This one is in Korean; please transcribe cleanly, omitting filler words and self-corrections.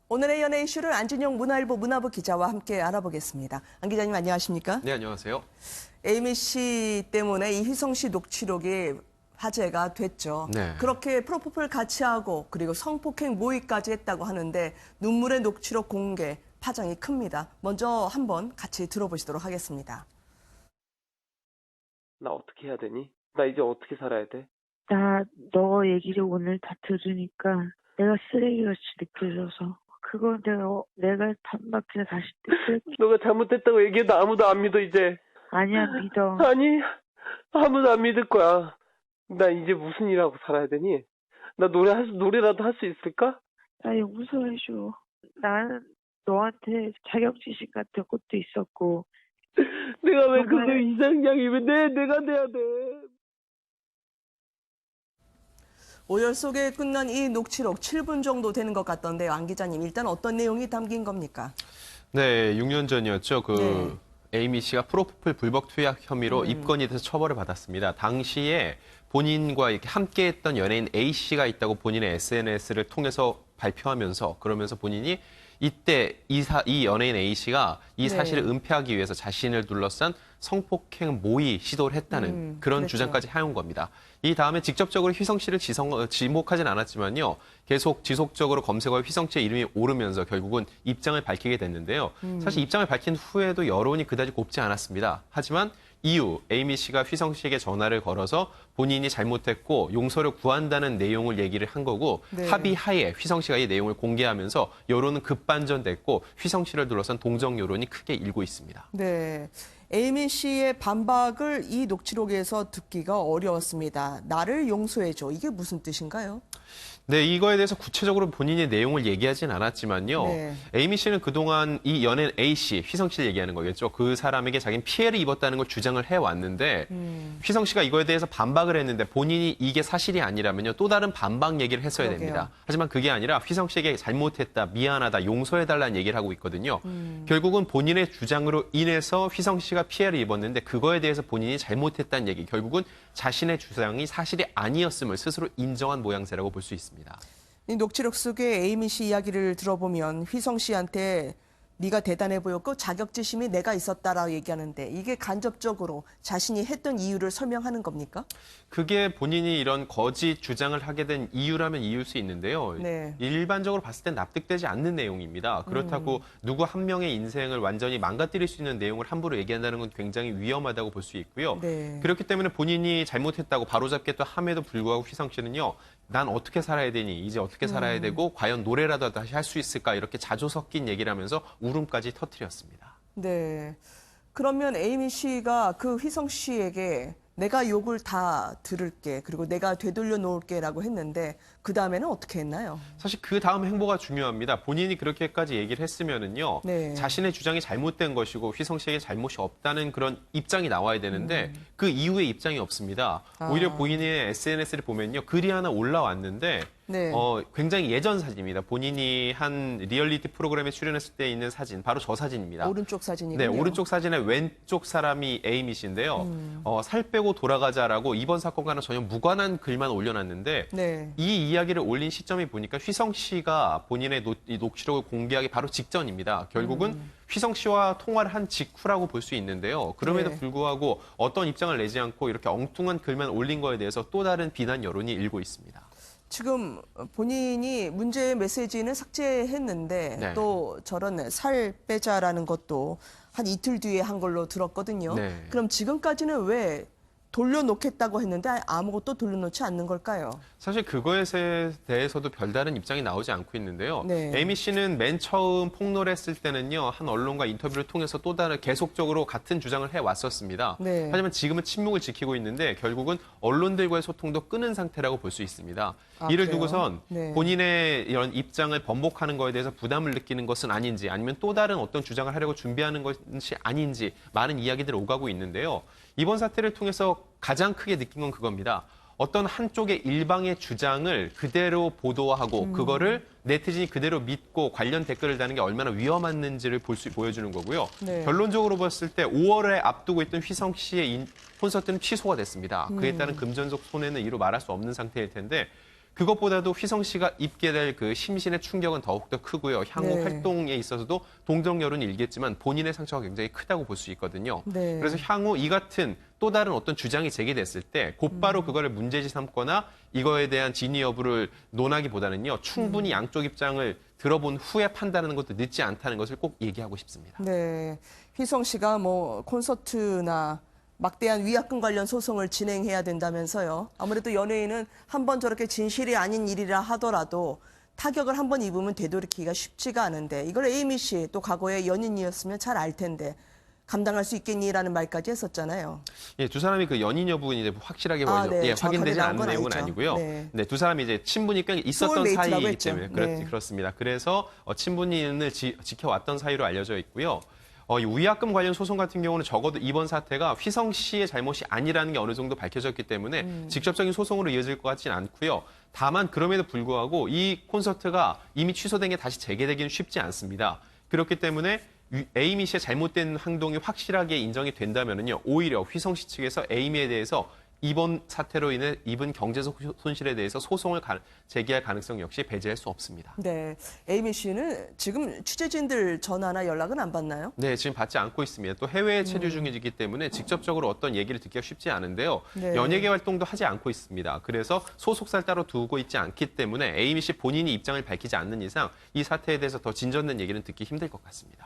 오늘의 연예 이슈를 안진영 문화일보 문화부 기자와 함께 알아보겠습니다. 안 기자님 안녕하십니까? 네, 안녕하세요. 에이미 씨 때문에 이 휘성 씨 녹취록이 화제가 됐죠. 네. 그렇게 프로포폴 같이 하고 그리고 성폭행 모의까지 했다고 하는데 눈물의 녹취록 공개 파장이 큽니다. 먼저 한번 같이 들어보시도록 하겠습니다. 나 어떻게 해야 되니? 나 이제 어떻게 살아야 돼? 나 너 얘기를 오늘 다 들으니까 내가 쓰레기같이 느껴져서 그거 내가 반박해서 다시 쓰레기 너가 잘못했다고 얘기해도 아무도 안 믿어 이제. 아니야 믿어. 아니 아무도 안 믿을 거야. 나 이제 무슨 일하고 살아야 되니? 나 노래라도 할 수 있을까? 나 용서해줘. 나는 너한테 자격지심 같은 것도 있었고 내가 왜 정말- 그거 이상향이 왜 내가 돼야 돼? 오열 속에 끝난 이 녹취록 7분 정도 되는 것 같던데요. 안 기자님, 일단 어떤 내용이 담긴 겁니까? 네, 6년 전이었죠. 에이미 씨가 프로포폴 불법 투약 혐의로 입건이 돼서 처벌을 받았습니다. 당시에 본인과 이렇게 함께했던 연예인 A 씨가 있다고 본인의 SNS를 통해서 발표하면서 그러면서 본인이 이때 이 연예인 A 씨가 이 사실을 은폐하기 위해서 자신을 둘러싼 성폭행 모의 시도를 했다는 그런 그랬죠. 주장까지 해온 겁니다. 이 다음에 직접적으로 휘성 씨를 지목하진 않았지만요. 계속 지속적으로 검색어에 휘성 씨의 이름이 오르면서 결국은 입장을 밝히게 됐는데요. 사실 입장을 밝힌 후에도 여론이 그다지 곱지 않았습니다. 하지만 이후 에이미 씨가 휘성 씨에게 전화를 걸어서 본인이 잘못했고 용서를 구한다는 내용을 얘기를 한 거고 합의하에 휘성 씨가 이 내용을 공개하면서 여론은 급반전됐고 휘성 씨를 둘러싼 동정 여론이 크게 일고 있습니다. 네. 에이미 씨의 반박을 이 녹취록에서 듣기가 어려웠습니다. 나를 용서해줘. 이게 무슨 뜻인가요? 네, 이거에 대해서 구체적으로 본인이 내용을 얘기하진 않았지만요. 네. 에이미 씨는 그동안 이 연예인 A 씨, 휘성 씨를 얘기하는 거겠죠. 그 사람에게 자기는 피해를 입었다는 걸 주장을 해왔는데 휘성 씨가 이거에 대해서 반박을 했는데 본인이 이게 사실이 아니라면요. 또 다른 반박 얘기를 했어야 그러게요. 됩니다. 하지만 그게 아니라 휘성 씨에게 잘못했다, 미안하다, 용서해달라는 얘기를 하고 있거든요. 결국은 본인의 주장으로 인해서 휘성 씨가 피해를 입었는데 그거에 대해서 본인이 잘못했다는 얘기, 결국은 자신의 주장이 사실이 아니었음을 스스로 인정한 모양새라고 볼 수 있습니다. 이 녹취록 속에 에이미 씨 이야기를 들어보면 휘성 씨한테 네가 대단해 보였고 자격지심이 내가 있었다라고 얘기하는데 이게 간접적으로 자신이 했던 이유를 설명하는 겁니까? 그게 본인이 이런 거짓 주장을 하게 된 이유라면 이유일 수 있는데요. 네. 일반적으로 봤을 땐 납득되지 않는 내용입니다. 그렇다고 누구 한 명의 인생을 완전히 망가뜨릴 수 있는 내용을 함부로 얘기한다는 건 굉장히 위험하다고 볼 수 있고요. 네. 그렇기 때문에 본인이 잘못했다고 바로잡겠다 함에도 불구하고 휘성 씨는요. 난 어떻게 살아야 되니? 이제 어떻게 살아야 되고 과연 노래라도 다시 할 수 있을까? 이렇게 자조 섞인 얘기를 하면서 울음까지 터뜨렸습니다. 네. 그러면 에이미 씨가 그 휘성 씨에게 내가 욕을 다 들을게, 그리고 내가 되돌려 놓을게라고 했는데 그 다음에는 어떻게 했나요? 사실 그 다음 행보가 중요합니다. 본인이 그렇게까지 얘기를 했으면은요. 네. 자신의 주장이 잘못된 것이고 휘성 씨에게 잘못이 없다는 그런 입장이 나와야 되는데 그 이후의 입장이 없습니다. 오히려 본인의 SNS를 보면요. 글이 하나 올라왔는데 네. 굉장히 예전 사진입니다. 본인이 한 리얼리티 프로그램에 출연했을 때 있는 사진, 바로 저 사진입니다. 오른쪽 사진이군요. 네, 오른쪽 사진의 왼쪽 사람이 에이미 씨인데요. 살 빼고 돌아가자라고 이번 사건과는 전혀 무관한 글만 올려놨는데 네. 이 이야기를 올린 시점이 보니까 휘성 씨가 본인의 이 녹취록을 공개하기 바로 직전입니다. 결국은 휘성 씨와 통화를 한 직후라고 볼 수 있는데요. 그럼에도 네. 불구하고 어떤 입장을 내지 않고 이렇게 엉뚱한 글만 올린 거에 대해서 또 다른 비난 여론이 일고 있습니다. 지금 본인이 문제의 메시지는 삭제했는데 네. 또 저런 살 빼자라는 것도 한 이틀 뒤에 한 걸로 들었거든요. 네. 그럼 지금까지는 왜 돌려놓겠다고 했는데 아무것도 돌려놓지 않는 걸까요? 사실 그거에 대해서도 별다른 입장이 나오지 않고 있는데요. 네. 에이미 씨는 맨 처음 폭로를 했을 때는요. 한 언론과 인터뷰를 통해서 또 다른 계속적으로 같은 주장을 해왔었습니다. 네. 하지만 지금은 침묵을 지키고 있는데 결국은 언론들과의 소통도 끊은 상태라고 볼 수 있습니다. 아, 이를 그래요? 두고선 네. 본인의 이런 입장을 번복하는 거에 대해서 부담을 느끼는 것은 아닌지 아니면 또 다른 어떤 주장을 하려고 준비하는 것이 아닌지 많은 이야기들이 오가고 있는데요. 이번 사태를 통해서 가장 크게 느낀 건 그겁니다. 어떤 한쪽의 일방의 주장을 그대로 보도하고 그거를 네티즌이 그대로 믿고 관련 댓글을 다는 게 얼마나 위험했는지를 보여주는 거고요. 네. 결론적으로 봤을 때 5월에 앞두고 있던 휘성 씨의 콘서트는 취소가 됐습니다. 그에 따른 금전적 손해는 이루 말할 수 없는 상태일 텐데 그것보다도 휘성 씨가 입게 될 그 심신의 충격은 더욱더 크고요. 향후 네. 활동에 있어서도 동정 여론이 일겠지만 본인의 상처가 굉장히 크다고 볼 수 있거든요. 네. 그래서 향후 이 같은 또 다른 어떤 주장이 제기됐을 때 곧바로 그거를 문제지 삼거나 이거에 대한 진위 여부를 논하기보다는요. 충분히 양쪽 입장을 들어본 후에 판단하는 것도 늦지 않다는 것을 꼭 얘기하고 싶습니다. 네. 휘성 씨가 뭐 콘서트나 막대한 위약금 관련 소송을 진행해야 된다면서요. 아무래도 연예인은 한번 저렇게 진실이 아닌 일이라 하더라도 타격을 한번 입으면 되돌이키기가 쉽지가 않은데 이걸 에이미 씨 또 과거에 연인이었으면 잘 알 텐데 감당할 수 있겠니라는 말까지 했었잖아요. 예, 두 사람이 그 연인 여부는 이제 확실하게 네. 예, 정확하게 확인되지 나온 않은 건 내용은 아니죠. 아니고요. 네. 네, 두 사람이 이제 친분이 꽤 있었던 소울메이트라고 사이이기 했죠. 때문에 네. 그렇습니다. 그래서 친분을 지켜왔던 사이로 알려져 있고요. 이 위약금 관련 소송 같은 경우는 적어도 이번 사태가 휘성 씨의 잘못이 아니라는 게 어느 정도 밝혀졌기 때문에 직접적인 소송으로 이어질 것 같지는 않고요. 다만 그럼에도 불구하고 이 콘서트가 이미 취소된 게 다시 재개되기는 쉽지 않습니다. 그렇기 때문에 에이미 씨의 잘못된 행동이 확실하게 인정이 된다면요, 오히려 휘성 씨 측에서 에이미에 대해서 이번 사태로 인해 입은 경제적 손실에 대해서 소송을 제기할 가능성 역시 배제할 수 없습니다. 네. 에이미 씨는 지금 취재진들 전화나 연락은 안 받나요? 네, 지금 받지 않고 있습니다. 또 해외에 체류 중이기 때문에 직접적으로 어떤 얘기를 듣기가 쉽지 않은데요. 네. 연예계 활동도 하지 않고 있습니다. 그래서 소속사를 따로 두고 있지 않기 때문에 에이미 씨 본인이 입장을 밝히지 않는 이상 이 사태에 대해서 더 진전된 얘기는 듣기 힘들 것 같습니다.